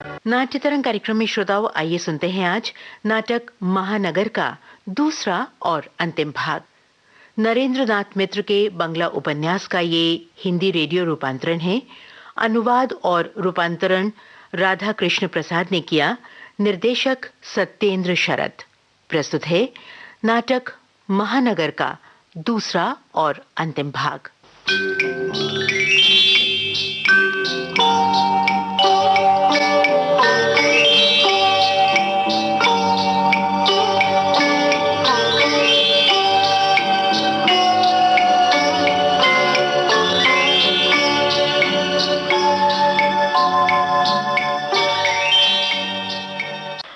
नाट्य तरंग कार्यक्रम में श्रोताओं, आइए सुनते हैं आज नाटक महानगर का दूसरा और अंतिम भाग। नरेंद्र नाथ मित्र के बंगला उपन्यास का ये हिंदी रेडियो रूपांतरण है। अनुवाद और रूपांतरण राधा कृष्ण प्रसाद ने किया। निर्देशक सत्येंद्र शरद। प्रस्तुत है नाटक महानगर का दूसरा और अंतिम भाग।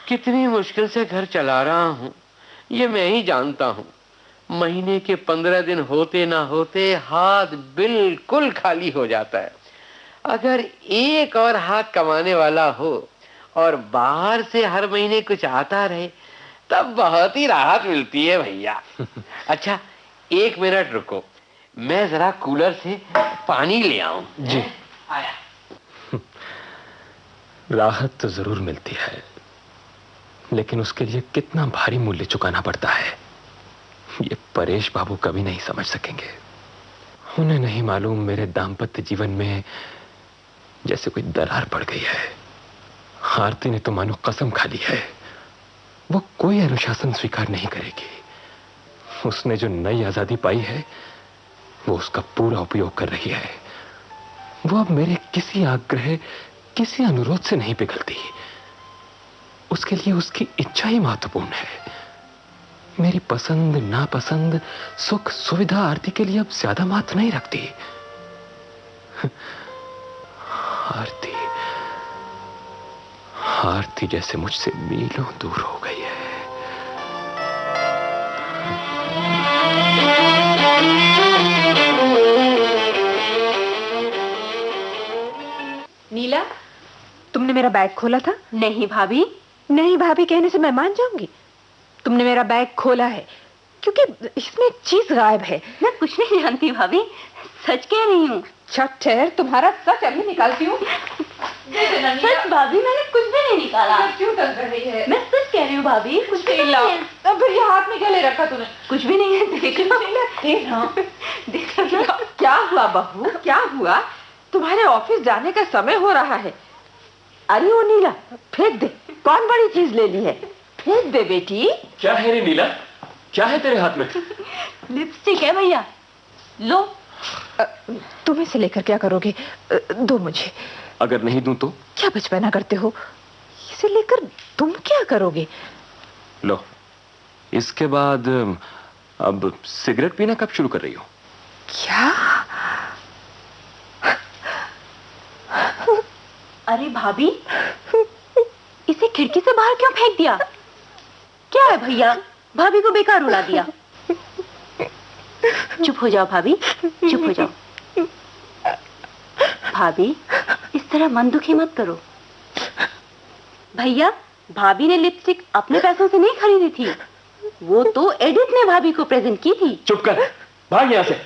कितनी मुश्किल से घर चला रहा हूं, ये मैं ही जानता हूं। महीने के 15 दिन होते ना होते हाथ बिल्कुल खाली हो जाता है। अगर एक और हाथ कमाने वाला हो और बाहर से हर महीने कुछ आता रहे तब बहुत ही राहत मिलती है भैया। अच्छा, 1 मिनट रुको, मैं जरा कूलर से पानी ले आऊं। जी। आया। राहत तो जरूर मिलती है, लेकिन उसके लिए कितना भारी मूल्य चुकाना पड़ता है, ये परेश बाबू कभी नहीं समझ सकेंगे। उन्हें नहीं मालूम मेरे दाम्पत्य जीवन में जैसे कोई दरार पड़ गई है। आरती ने तो मानो कसम खा ली है, वो कोई अनुशासन स्वीकार नहीं करेगी। उसने जो नई आजादी पाई है वो उसका पूरा उपयोग कर रही है। वो अब मेरे किसी आग्रह, किसी अनुरोध से नहीं पिघलती। उसके लिए उसकी इच्छा ही महत्वपूर्ण है। मेरी पसंद नापसंद, सुख सुविधा आरती के लिए अब ज्यादा महत्व नहीं रखती। आरती आरती जैसे मुझसे मीलों दूर हो गई है। नीला, तुमने मेरा बैग खोला था? नहीं भाभी। नहीं भाभी कहने से मैं मान जाऊंगी? तुमने मेरा बैग खोला है क्योंकि इसमें एक चीज गायब है। मैं कुछ नहीं जानती भाभी, सच कह रही हूँ। ठहर, तुम्हारा सच अभी निकालती हूँ। सच भाभी, मैंने कुछ भी नहीं निकाला। क्यों तंग कर रही है? मैं सच कह रही हूँ भाभी, कुछ भी नहीं है। अब फिर ये हाथ में क्या ले रखा तूने? कुछ भी नहीं है। देखना। क्या हुआ बहू, क्या हुआ? तुम्हारे ऑफिस जाने का समय हो रहा है। अरे ओ नीला, फेंक दे। कौन बड़ी चीज ले ली है? फेंक दे बेटी। क्या है रे नीला, क्या है तेरे हाथ में? लिपस्टिक है भैया, लो। तुम इसे लेकर क्या करोगे? दो मुझे। अगर नहीं दूं तो? क्या बचपना करते हो? इसे लेकर तुम क्या करोगे? लो, इसके बाद अब सिगरेट पीना कब शुरू कर रही हो? क्या? अरे भाभी, इसे खिड़की से बाहर क्यों फेंक दिया? क्या है भैया, भाभी को बेकार उड़ा दिया। चुप हो जाओ भाभी, चुप हो जाओ। भाभी, इस तरह मन दुखी मत करो। भैया, भाभी ने लिपस्टिक अपने पैसों से नहीं खरीदी थी, वो तो एडिथ ने भाभी को प्रेजेंट की थी। चुप कर, भाग यहां से।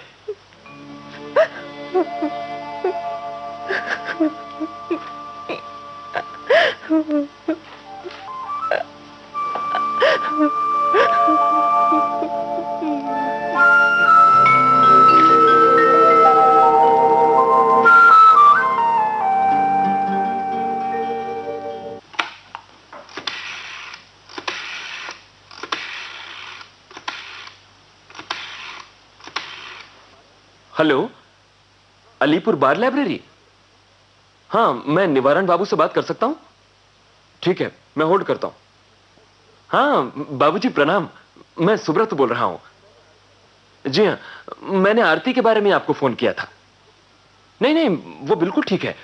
हेलो, अलीपुर बार लाइब्रेरी? हाँ, मैं निवारण बाबू से बात कर सकता हूं? ठीक है, मैं होल्ड करता हूं। हाँ बाबूजी प्रणाम, मैं सुब्रत बोल रहा हूं। जी हाँ, मैंने आरती के बारे में आपको फोन किया था। नहीं नहीं, वो बिल्कुल ठीक है।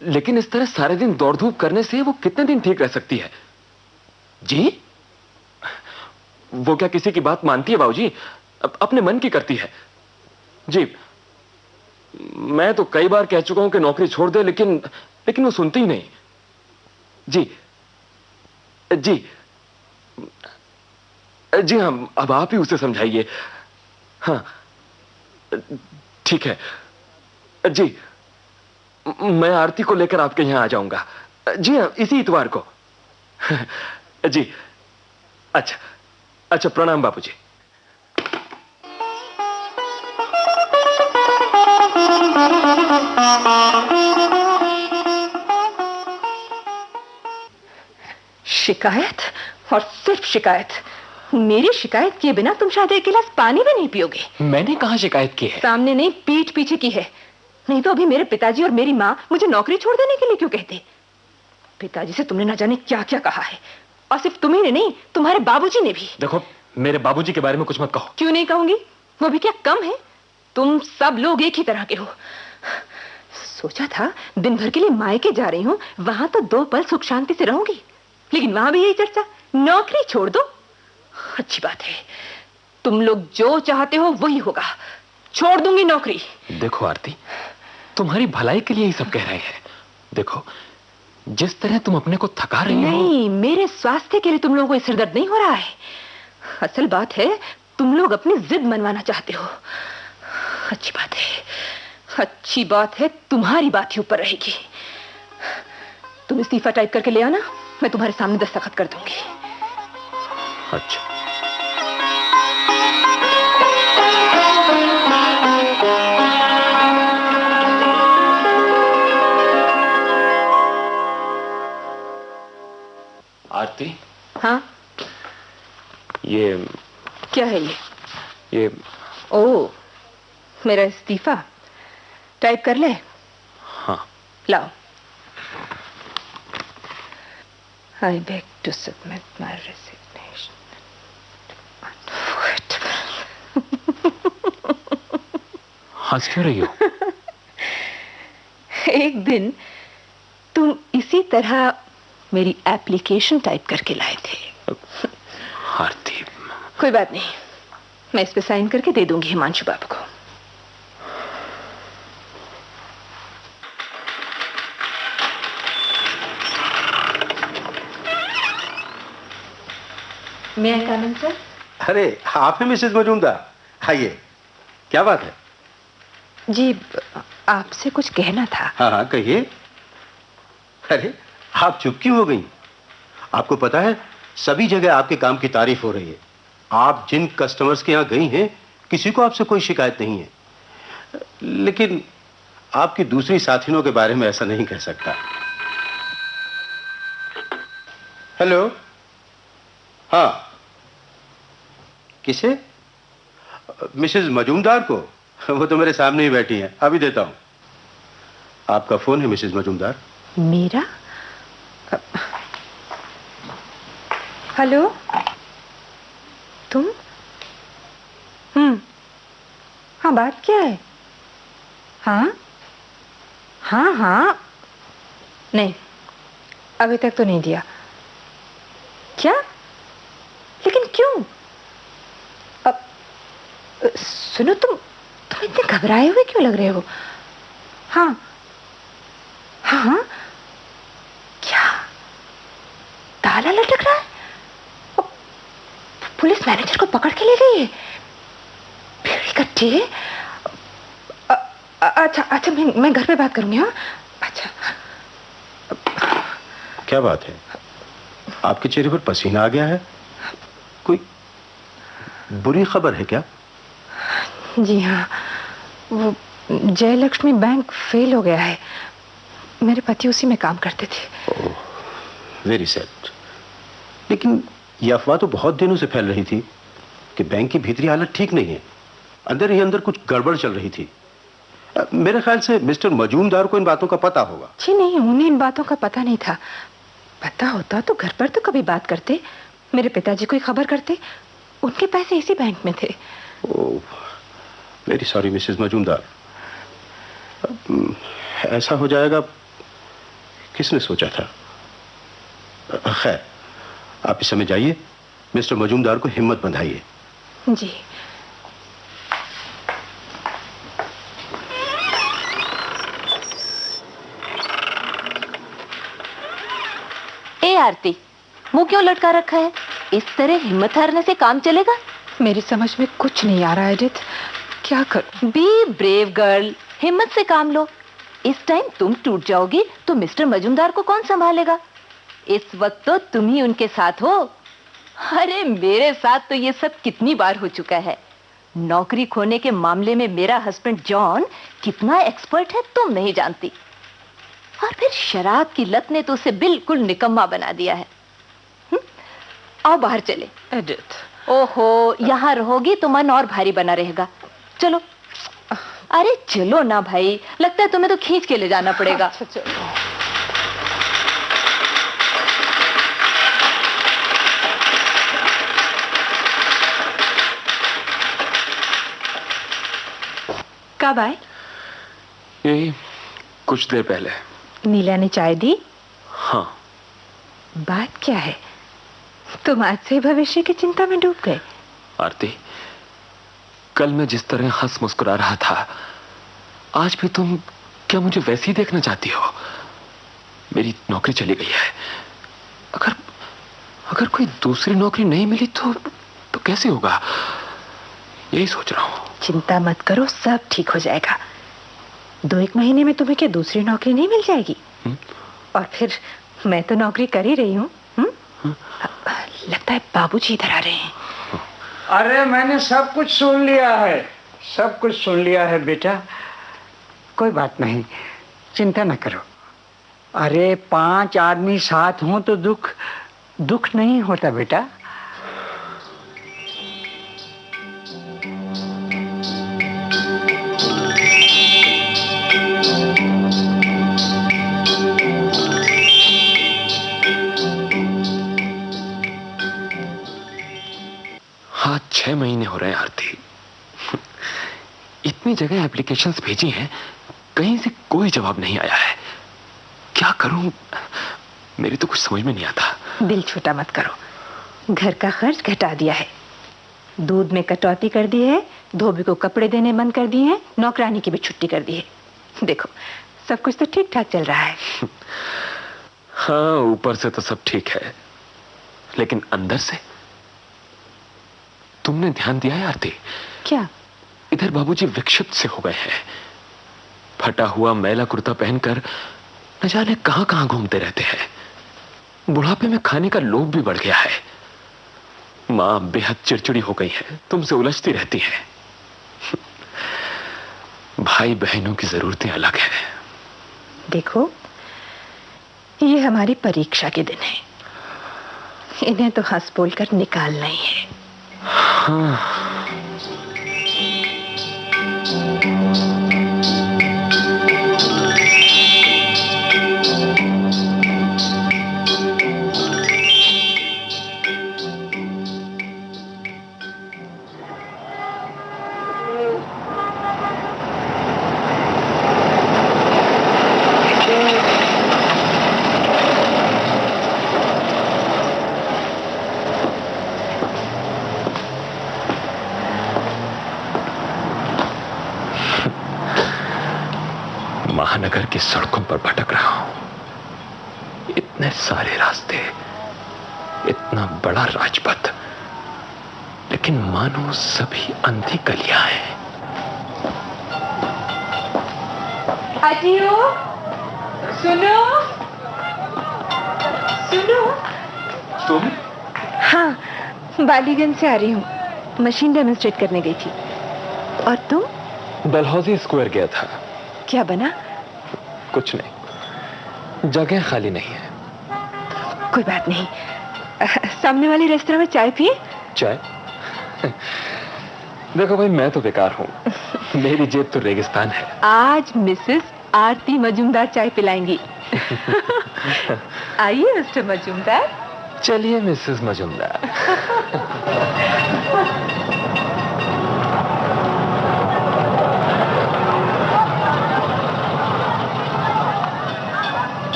लेकिन इस तरह सारे दिन दौड़ धूप करने से वो कितने दिन ठीक रह सकती है? जी, वो क्या किसी की बात मानती है बाबूजी? अपने मन की करती है। जी, मैं तो कई बार कह चुका हूं कि नौकरी छोड़ दे, लेकिन वो सुनती ही नहीं। जी जी जी हाँ, अब आप ही उसे समझाइए। हाँ ठीक है जी। मैं आरती को लेकर आपके यहाँ आ जाऊंगा। जी हाँ, इसी इतवार को। जी अच्छा अच्छा, प्रणाम बापूजी। शिकायत और सिर्फ शिकायत। मेरी शिकायत किए बिना तुम शायद एक गिलास पानी भी नहीं पियोगे। मैंने कहाँ शिकायत की है? सामने नहीं, पीठ पीछे की है। नहीं तो अभी मेरे पिताजी और मेरी माँ मुझे नौकरी छोड़ देने के लिए क्यों कहते? पिताजी से तुमने ना जाने क्या क्या कहा है, और सिर्फ तुम्ही ने नहीं, तुम्हारे बाबूजी ने भी। देखो, मेरे बाबूजी के बारे में कुछ मत कहो। क्यों नहीं कहूंगी? वो भी क्या कम है? तुम सब लोग एक ही तरह के हो। सोचा था दिन भर के लिए मायके जा रही हूं, वहां तो 2 पल सुख शांति से रहूंगी, लेकिन वहां भी यही चर्चा, नौकरी छोड़ दो। अच्छी बात है, तुम लोग जो चाहते हो वही होगा, छोड़ दूंगी नौकरी। देखो आरती, तुम्हारी भलाई के लिए ही सब कह रहे हैं। देखो, जिस तरह तुम अपने को थका रही हो। नहीं, मेरे स्वास्थ्य के लिए तुम लोगों को सिरदर्द नहीं हो रहा है। असल बात है, तुम लोग अपनी जिद मनवाना चाहते हो। अच्छी बात है, अच्छी बात है, तुम्हारी बात ही ऊपर रहेगी। तुम इस्तीफा टाइप करके ले आना, मैं तुम्हारे सामने दस्तखत कर दूंगी। अच्छा। आरती। हाँ, ये क्या है ये? ओ, मेरा इस्तीफा टाइप कर ले। हाँ, लाओ। I beg to submit my resignation. हंस क्यों रही हो? एक दिन तुम इसी तरह मेरी एप्लीकेशन टाइप करके लाए थे। आरती, कोई बात नहीं, मैं इस पे साइन करके दे दूंगी हिमांशु बाबू को। मैं कानन सर। अरे, आप हैं मिसेस मजूमदार, आइए। क्या बात है? जी, आपसे कुछ कहना था। हाँ हाँ, कहिए। अरे, आप चुप क्यों हो गई? आपको पता है, सभी जगह आपके काम की तारीफ हो रही है। आप जिन कस्टमर्स के यहाँ गई हैं, किसी को आपसे कोई शिकायत नहीं है। लेकिन आपकी दूसरी साथियों के बारे में ऐसा नहीं कह सकता। हेलो। हाँ, किसे? मिसेस मजूमदार को? वो तो मेरे सामने ही बैठी हैं, अभी देता हूं। आपका फोन है मिसेस मजूमदार। मेरा? हेलो, तुम? हाँ, बात क्या है? हाँ हाँ हाँ, नहीं, अभी तक तो नहीं दिया। क्या? लेकिन क्यों? सुनो, तुम इतने घबराए हुए क्यों लग रहे हो? हाँ हाँ हाँ, क्या ताला लटक रहा है? पुलिस मैनेजर को पकड़ के ले गई है। भीड़ इकट्ठी है। अच्छा अच्छा, मैं घर पे बात करूंगी। हाँ, अच्छा। क्या बात है, आपके चेहरे पर पसीना आ गया है? कोई बुरी खबर है क्या? जी हाँ, वो जयलक्ष्मी बैंक फेल हो गया है। मेरे पति उसी में काम करते थे। ओह, वेरी सैड। लेकिन यह अफवाह तो बहुत दिनों से फैल रही थी कि बैंक की भीतरी हालत ठीक नहीं है, अंदर ही अंदर कुछ गड़बड़ चल रही थी। मेरे ख्याल से मिस्टर मजूमदार को इन बातों का पता होगा। जी नहीं, उन्हें इन बातों का पता नहीं था। पता होता तो घर पर तो कभी बात करते, मेरे पिताजी को ही खबर करते। उनके पैसे इसी बैंक में थे। ओह, वेरी सॉरी मिसेस मजूमदार। ऐसा हो जाएगा किसने सोचा था? खैर, आप इस समय जाइए, मिस्टर मजूमदार को हिम्मत बंधाइए। जी। ए आरती, मुंह क्यों लटका रखा है? इस तरह हिम्मत हारने से काम चलेगा? मेरी समझ में कुछ नहीं आ रहा है एडिथ, क्या करूं? बी ब्रेव गर्ल, हिम्मत से काम लो। इस टाइम तुम टूट जाओगी तो मिस्टर मजूमदार को कौन संभालेगा? इस वक्त तो तुम ही उनके साथ हो। अरे मेरे साथ तो ये सब कितनी बार हो चुका है। नौकरी खोने के मामले में मेरा हस्बैंड जॉन कितना एक्सपर्ट है तुम नहीं जानती। और फिर शराब की लत ने तो उसे बिल्कुल निकम्मा बना दिया है। आओ बाहर चले। एडिथ, ओहो, यहाँ रहोगी तो मन और भारी बना रहेगा। चलो। अरे चलो ना भाई, लगता है तुम्हें तो खींच के ले जाना पड़ेगा। अच्छा चलो। कब आए? यही कुछ देर पहले। नीला ने चाय दी? हाँ। बात क्या है? तुम आज से भविष्य की चिंता में डूब गए। आरती, कल मैं जिस तरह हंस मुस्कुरा रहा था, आज भी तुम क्या मुझे वैसे ही देखना चाहती हो? मेरी नौकरी चली गई है। अगर कोई दूसरी नौकरी नहीं मिली तो कैसे होगा? यही सोच रहा हूं। चिंता मत करो, सब ठीक हो जाएगा। 2-1 महीने में तुम्हें क्या दूसरी नौकरी नहीं मिल जाएगी? और फिर मैं तो नौकरी कर ही रही हूँ। लगता है बाबूजी इधर आ रहे हैं। अरे मैंने सब कुछ सुन लिया है, सब कुछ सुन लिया है बेटा। कोई बात नहीं, चिंता न करो। अरे 5 आदमी साथ हों तो दुख नहीं होता बेटा। हाँ, 6 महीने हो रहे हैं आरती। इतनी जगह एप्लीकेशंस भेजी हैं, कहीं से कोई जवाब नहीं आया है। क्या करूं? मेरी तो कुछ समझ में नहीं आता। दिल छोटा मत करो। घर का खर्च घटा दिया है, दूध में कटौती कर दी है, धोबी को कपड़े देने बंद कर दिए हैं, नौकरानी की भी छुट्टी कर दी है। देखो सब कुछ तो ठीक ठाक चल रहा है। हाँ, ऊपर से तो सब ठीक है, लेकिन अंदर से तुमने ध्यान दिया है आरती? क्या? इधर बाबूजी विक्षिप्त से हो गए हैं। फटा हुआ मैला कुर्ता पहनकर न जाने कहां कहां घूमते रहते हैं। बुढ़ापे में खाने का लोभ भी बढ़ गया है। मां बेहद चिड़चिड़ी हो गई है, तुमसे उलझती रहती है। भाई बहनों की जरूरतें अलग हैं। देखो, ये हमारी परीक्षा के दिन है, इन्हें तो हंस बोल कर निकालना ही है। हाँ। महानगर की सड़कों पर भटक रहा हूं। इतने सारे रास्ते, इतना बड़ा राजपथ, लेकिन मानो सभी अंधी गलियां हैं। आजियो, सुनो सुनो। तुम? हाँ, बालीगंज से आ रही हूँ, मशीन डेमोन्स्ट्रेट करने गई थी। और तुम? डलहौजी स्क्वायर गया था। क्या बना? कुछ नहीं, जगह खाली नहीं है। कोई बात नहीं, सामने वाले रेस्तरां में चाय पिए। चाय? देखो भाई, मैं तो बेकार हूँ, मेरी जेब तो रेगिस्तान है। आज मिसेस आरती मजूमदार चाय पिलाएंगी। आइए मिस्टर मजूमदार। चलिए मिसेस मजूमदार।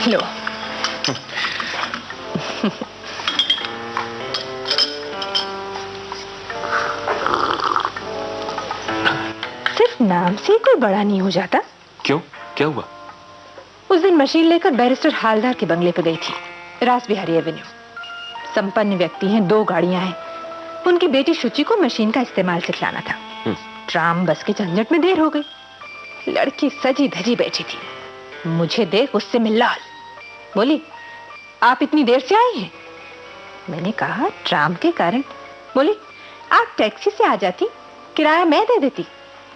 लो। सिर्फ नाम से कोई बड़ा नहीं हो जाता। क्यों? क्या हुआ? उस दिन मशीन लेकर बैरिस्टर हालदार के बंगले पे गई थी, रास बिहारी एवेन्यू। संपन्न व्यक्ति हैं, 2 गाड़ियां हैं, उनकी बेटी शुचि को मशीन का इस्तेमाल सिखलाना था। ट्राम बस के झंझट में देर हो गई। लड़की सजी धजी बैठी थी, मुझे देख उससे में लाल। बोली, आप इतनी देर से आई हैं? मैंने कहा, ट्राम के कारण। बोली, आप टैक्सी से आ जाती, किराया मैं दे देती।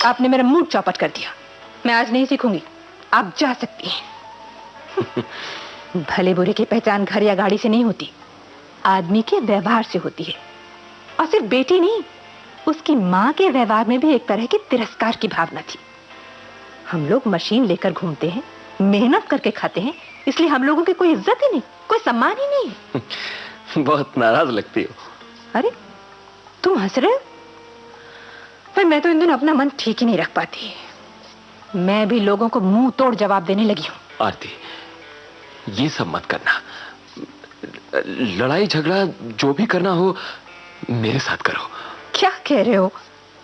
आपने मेरा मूड चौपट कर दिया। मैं आज नहीं सीखूंगी, आप जा सकती हैं। भले बुरे की पहचान घर या गाड़ी से नहीं होती, आदमी के व्यवहार से होती है। और सिर्फ बेटी नहीं, उसकी माँ के व्यवहार में भी एक तरह की तिरस्कार की भावना थी। हम लोग मशीन लेकर घूमते हैं, मेहनत करके खाते हैं, इसलिए हम लोगों की कोई इज्जत ही नहीं, कोई सम्मान ही नहीं है। बहुत नाराज लगती हो। अरे तुम हंस रहे हो? पर मैं तो इन दिनों अपना मन ठीक ही नहीं रख पाती। मैं भी लोगों को मुंह तोड़ जवाब देने लगी हूँ। आरती, ये सब मत करना। लड़ाई झगड़ा जो भी करना हो मेरे साथ करो। क्या कह रहे हो?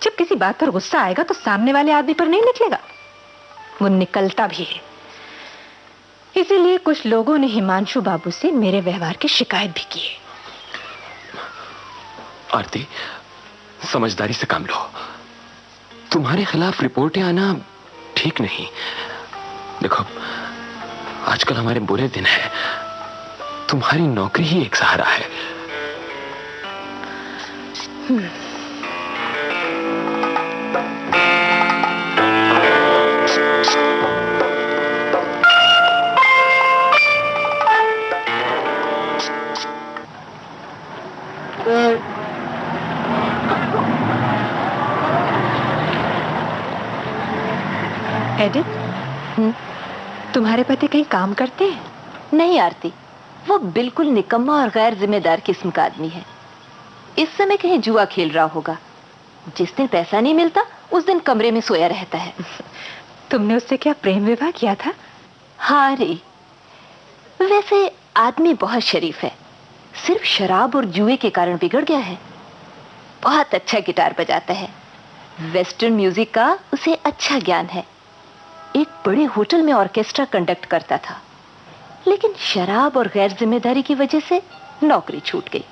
जब किसी बात पर गुस्सा आएगा तो सामने वाले आदमी पर नहीं निकलेगा, वो निकलता भी है। इसीलिए कुछ लोगों ने हिमांशु बाबू से मेरे व्यवहार की शिकायत भी की है। आरती, समझदारी से काम लो। तुम्हारे खिलाफ रिपोर्टें आना ठीक नहीं। देखो, आजकल हमारे बुरे दिन हैं, तुम्हारी नौकरी ही एक सहारा है। एडिथ, तुम्हारे पति कहीं काम करते हैं? नहीं आरती, वो बिल्कुल निकम्मा और गैर जिम्मेदार किस्म का आदमी है। इस समय कहीं जुआ खेल रहा होगा। जिस दिन पैसा नहीं मिलता उस दिन कमरे में सोया रहता है। तुमने उससे क्या प्रेम विवाह किया था? हाँ रे, वैसे आदमी बहुत शरीफ है, सिर्फ शराब और जुए के कारण बिगड़ गया है। बहुत अच्छा गिटार बजाता है, वेस्टर्न म्यूजिक का उसे अच्छा ज्ञान है। एक बड़े होटल में ऑर्केस्ट्रा कंडक्ट करता था, लेकिन शराब और गैर जिम्मेदारी की वजह से नौकरी छूट गई।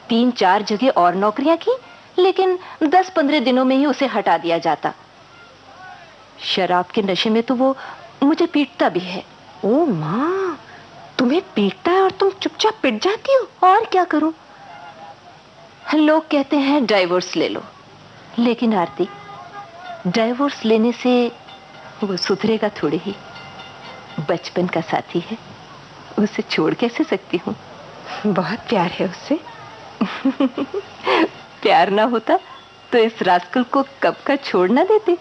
3-4 जगह और नौकरियां की, लेकिन 10-15 दिनों में ही उसे हटा दिया जाता। शराब के नशे में तो वो मुझे पीटता भी है। ओ माँ, तुम्हें पीटता है और तुम चुपचाप पिट जाती हो? और क्या करूं? लोग कहते हैं डाइवोर्स ले लो, लेकिन आरती, डाइवोर्स लेने से वो सुधरेगा थोड़े ही। बचपन का साथी है, उसे छोड़ कैसे सकती हूँ? बहुत प्यार है उससे। प्यार ना होता तो इस रास्कल को कब का छोड़ ना देते।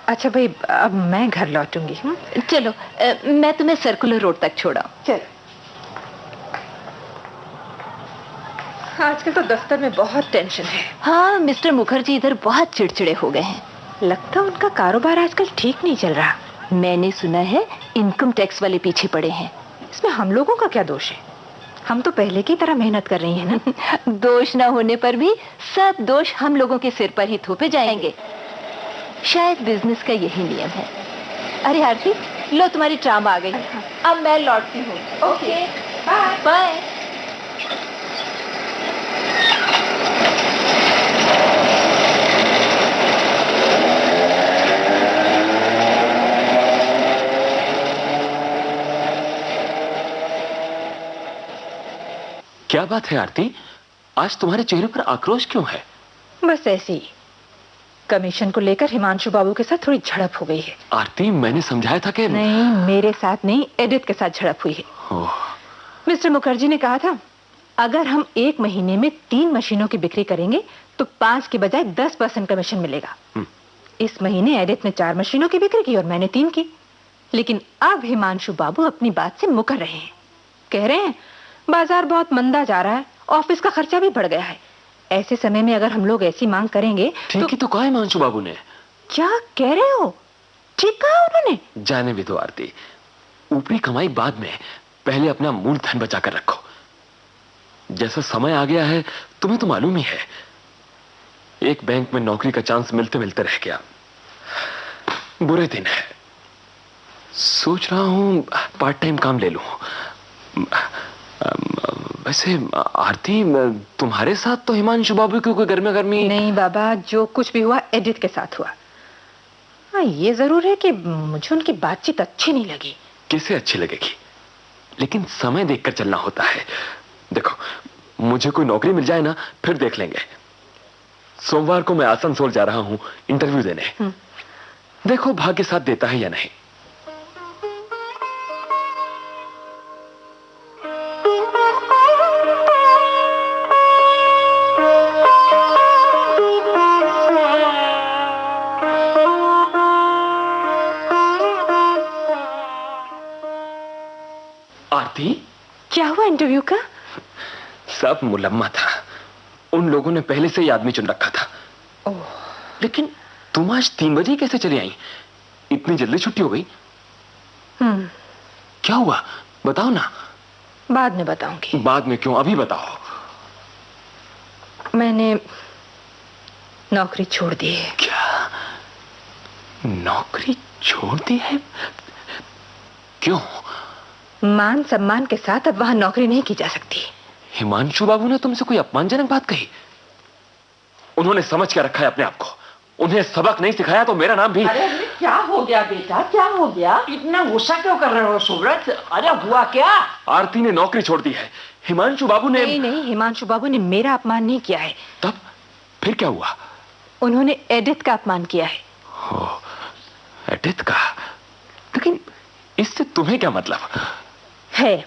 अच्छा भाई, अब मैं घर लौटूंगी। चलो, मैं तुम्हें सर्कुलर रोड तक छोड़ाऊं। चलो। आजकल तो दफ्तर में बहुत टेंशन है। हाँ, मिस्टर मुखर्जी इधर बहुत चिड़चिड़े हो गए हैं। लगता है उनका कारोबार आजकल ठीक नहीं चल रहा। मैंने सुना है इनकम टैक्स वाले पीछे पड़े हैं। इसमें हम लोगों का क्या दोष है? हम तो पहले की तरह मेहनत कर रही हैं ना। दोष ना होने पर भी सब दोष हम लोगों के सिर पर ही थोपे जाएंगे। शायद बिजनेस का यही नियम है। अरे आरती, लो तुम्हारी ट्राम आ गई। अब मैं लौटती हूँ। Okay, bye bye. क्या बात है आरती, आज तुम्हारे चेहरे पर आक्रोश क्यों है? बस ऐसे ही। कमीशन को लेकर हिमांशु बाबू के साथ थोड़ी झड़प हो गई है। आरती, मैंने समझाया था कि नहीं, मेरे साथ नहीं, एडिथ के साथ झड़प हुई है। मिस्टर मुखर्जी ने कहा था, अगर हम 1 महीने में 3 मशीनों की बिक्री करेंगे तो 5 के बजाय 10% कमीशन मिलेगा। इस महीने एडिथ ने 4 मशीनों की बिक्री की और मैंने 3 की। लेकिन अब हिमांशु बाबू अपनी बात से मुकर रहे हैं। कह रहे हैं, बाजार बहुत मंदा जा रहा है, ऑफिस का खर्चा भी बढ़ गया है। ऐसे समय में अगर हम लोग ऐसी मांग करेंगे तो कहा हिमांशु बाबू ने? क्या कह रहे हो? ठीक कहा उन्होंने। जाने भी दो आरती, ऊपरी कमाई बाद में, पहले अपना मूलधन बचा कर रखो। जैसा समय आ गया है तुम्हें तो मालूम ही है, एक बैंक में नौकरी का चांस मिलते मिलते रह गया। बुरे दिन है, सोच रहा हूं पार्ट टाइम काम ले लूं। वैसे आरती, तुम्हारे साथ तो हिमांशु बाबू की कोई गर्मा गर्मी नहीं बाबा, जो कुछ भी हुआ एडिथ के साथ हुआ। हाँ, ये जरूर है कि मुझे उनकी बातचीत अच्छी नहीं लगी। कैसे अच्छी लगेगी? लेकिन समय देखकर चलना होता है। देखो, मुझे कोई नौकरी मिल जाए ना, फिर देख लेंगे। सोमवार को मैं आसनसोल जा रहा हूं इंटरव्यू देने। देखो भाग्य साथ देता है या नहीं। आरती, क्या हुआ इंटरव्यू का? सब मुलम्मा था। उन लोगों ने पहले से ही आदमी चुन रखा था। ओह। लेकिन तुम आज 3 बजे कैसे चली आई? इतनी जल्दी छुट्टी हो गई? क्या हुआ, बताओ ना। बाद में बताऊंगी। बाद में क्यों, अभी बताओ। मैंने नौकरी छोड़ दी है। क्या? नौकरी छोड़ दी है? क्यों? मान सम्मान के साथ अब वहां नौकरी नहीं की जा सकती। हिमांशु बाबू ने तुमसे कोई अपमानजनक बात कही? उन्होंने समझ के रखा है अपने आप को। उन्हें सबक नहीं सिखाया तो मेरा नाम भी। अरे क्या हो गया बेटा, क्या हो गया? इतना गुस्सा क्यों कर रहे हो सुब्रत? अरे हुआ क्या? आरती ने नौकरी छोड़ दी है। हिमांशु बाबू ने नहीं, हिमांशु बाबू ने मेरा अपमान नहीं किया है। तब फिर क्या हुआ? उन्होंने एडिथ का अपमान किया है। एडिथ का? लेकिन इससे तुम्हें क्या मतलब है?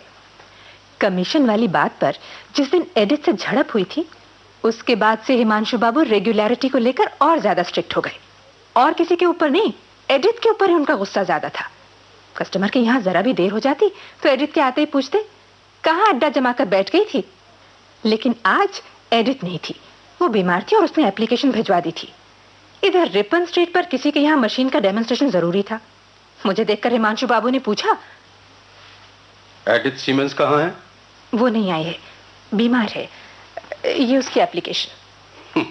कमीशन वाली बात पर जिस दिन एडिथ से झड़प हुई थी, उसके बाद से हिमांशु बाबू रेगुलरिटी को लेकर और ज्यादा स्ट्रिक्ट हो गए। और किसी के ऊपर नहीं, एडिथ के ऊपर ही उनका गुस्सा ज्यादा था। कस्टमर के यहाँ जरा भी देर हो जाती तो एडिथ के आते ही पूछते कहाँ अड्डा जमा कर बैठ गई थी। लेकिन आज एडिथ नहीं थी, वो बीमार थी और उसने एप्लीकेशन भिजवा दी थी। इधर रिपन स्ट्रीट पर किसी के यहाँ मशीन का डेमोन्स्ट्रेशन जरूरी था। मुझे देखकर हिमांशु बाबू ने पूछा, एडिथ सीमेंस कहाँ है? वो नहीं आई है, बीमार है। ये उसकी एप्लीकेशन।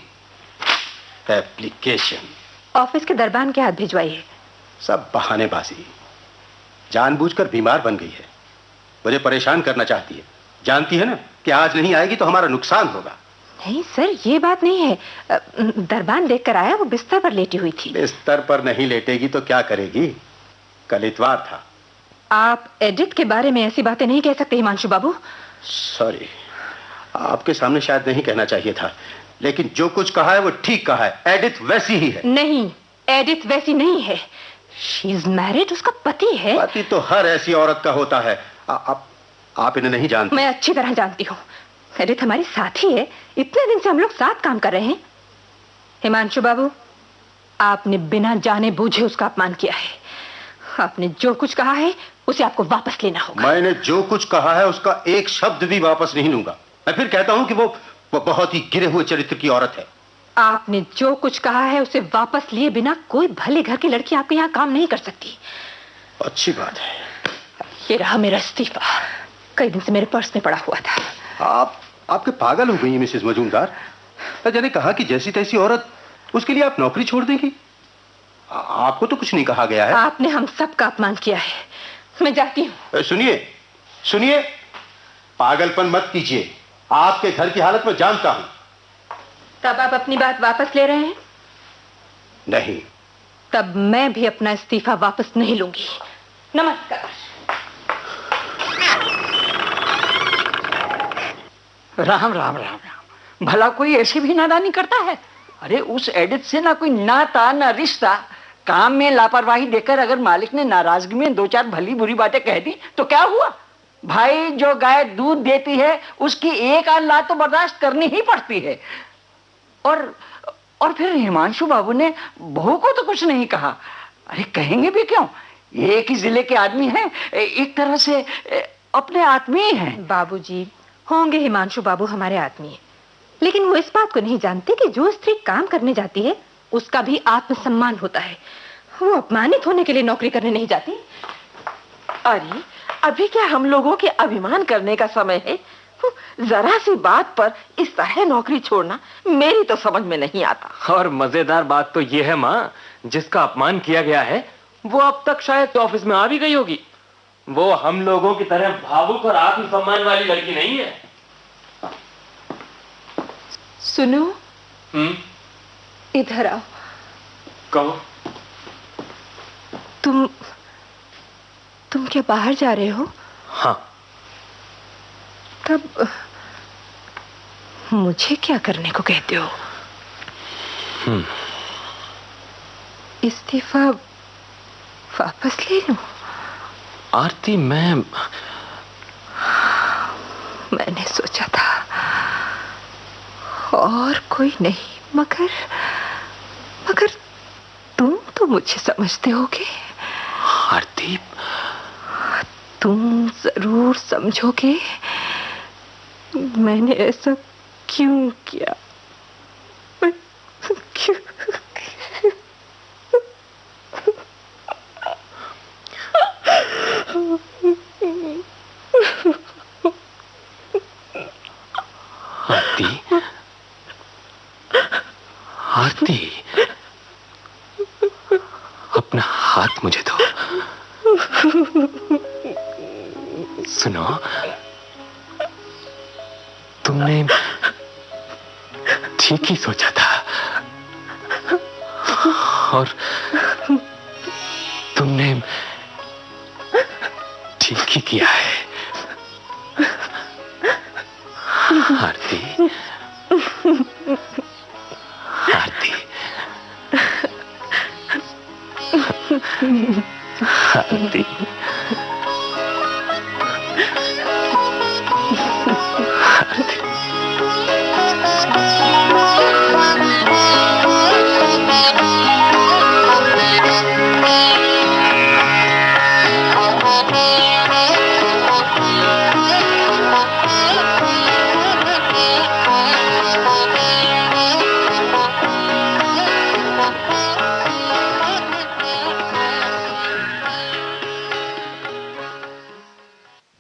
एप्लीकेशन ऑफिस के दरबान के हाथ भिजवाई है। सब बहानेबाजी। जानबूझकर बीमार बन गई है, मुझे परेशान करना चाहती है। जानती है ना कि आज नहीं आएगी तो हमारा नुकसान होगा। नहीं सर, ये बात नहीं है। दरबान देखकर आया, वो बिस्तर पर लेटी हुई थी। बिस्तर पर नहीं लेटेगी तो क्या करेगी? कल इतवार था। आप एडिथ के बारे में ऐसी बातें नहीं कह सकते हिमांशु बाबू। सॉरी, आपके सामने शायद नहीं कहना चाहिए था, लेकिन जो कुछ कहा है वो ठीक कहा है। एडिथ वैसी ही है। नहीं, एडिथ वैसी नहीं है। शी इज मैरिड, उसका पति है। पति तो हर ऐसी औरत का होता है। आप इन्हें नहीं जानते। मैं अच्छी तरह जानती हूँ। एडिथ हमारी साथी है, इतने दिन से हम लोग साथ काम कर रहे हैं। हिमांशु बाबू, आपने बिना जाने बूझे उसका अपमान किया है। आपने जो कुछ कहा है उसे आपको वापस लेना होगा। मैंने जो कुछ कहा है उसका एक शब्द भी वापस नहीं लूंगा। मैं फिर कहता हूं कि वो बहुत ही गिरे हुए चरित्र की औरत है। आपने जो कुछ कहा है उसे वापस लिए बिना कोई भले घर की लड़की आपके यहाँ काम नहीं कर सकती। अच्छी बात है। ये रहा मेरा इस्तीफा, कई दिन से मेरे पर्स में पड़ा हुआ था। आपके पागल हो गई हैं मिसेस मजूमदार। मैंने कहा कि जैसी तैसी औरत, उसके लिए आप नौकरी छोड़ देंगी? आपको तो कुछ नहीं कहा गया है। आपने हम सब का अपमान किया है। मैं जाती हूँ। सुनिए, पागलपन मत कीजिए। आपके घर की हालत में जानता हूं। तब आप अपनी बात वापस ले रहे हैं? नहीं। तब मैं भी अपना इस्तीफा वापस नहीं लूंगी। नमस्कार। राम राम राम राम। भला कोई ऐसी भी नादानी करता है? अरे उस एडिथ से ना कोई नाता ना रिश्ता। काम में लापरवाही देकर अगर मालिक ने नाराजगी में 2-4 भली बुरी बातें कह दी तो क्या हुआ भाई? जो गाय दूध देती है उसकी एक आध लात तो बर्दाश्त करनी ही पड़ती है। और फिर हिमांशु बाबू ने बहू को तो कुछ नहीं कहा। अरे कहेंगे भी क्यों? एक ही जिले के आदमी हैं, एक तरह से अपने आदमी हैं। बाबूजी, होंगे हिमांशु बाबू हमारे आदमी हैं, लेकिन वो इस बात को नहीं जानते कि जो स्त्री काम करने जाती है उसका भी आत्मसम्मान होता है। वो अपमानित होने के लिए नौकरी करने नहीं जाती। अरे अभी क्या हम लोगों के अभिमान करने का समय है? जरा सी बात पर इस तरह नौकरी छोड़ना मेरी तो समझ में नहीं आता। और मजेदार बात तो यह है माँ, जिसका अपमान किया गया है वो अब तक शायद ऑफिस में आ भी गई होगी। वो हम लोगों की तरह भावुक और आत्मसम्मान वाली लड़की नहीं है। सुनो, इधर आओ। कहो। तुम क्या बाहर जा रहे हो? हाँ। तब मुझे क्या करने को कहते हो? इस्तीफा वापस ले लूं? आरती, मैंने सोचा था और कोई नहीं, मगर तुम तो मुझे समझते होगे। आरती, तुम जरूर समझोगे मैंने ऐसा क्यों किया। क्यों? आरती, अपना हाथ मुझे दो। सुनो, तुमने ठीक ही सोचा था और तुमने ठीक ही किया है। आरती, आरती, आरती,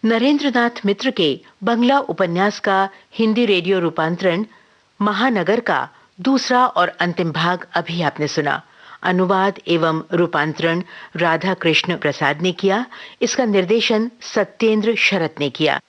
नरेंद्रनाथ मित्र के बंगला उपन्यास का हिंदी रेडियो रूपांतरण महानगर का दूसरा और अंतिम भाग अभी आपने सुना। अनुवाद एवं रूपांतरण राधा कृष्ण प्रसाद ने किया। इसका निर्देशन सत्येंद्र शरत ने किया।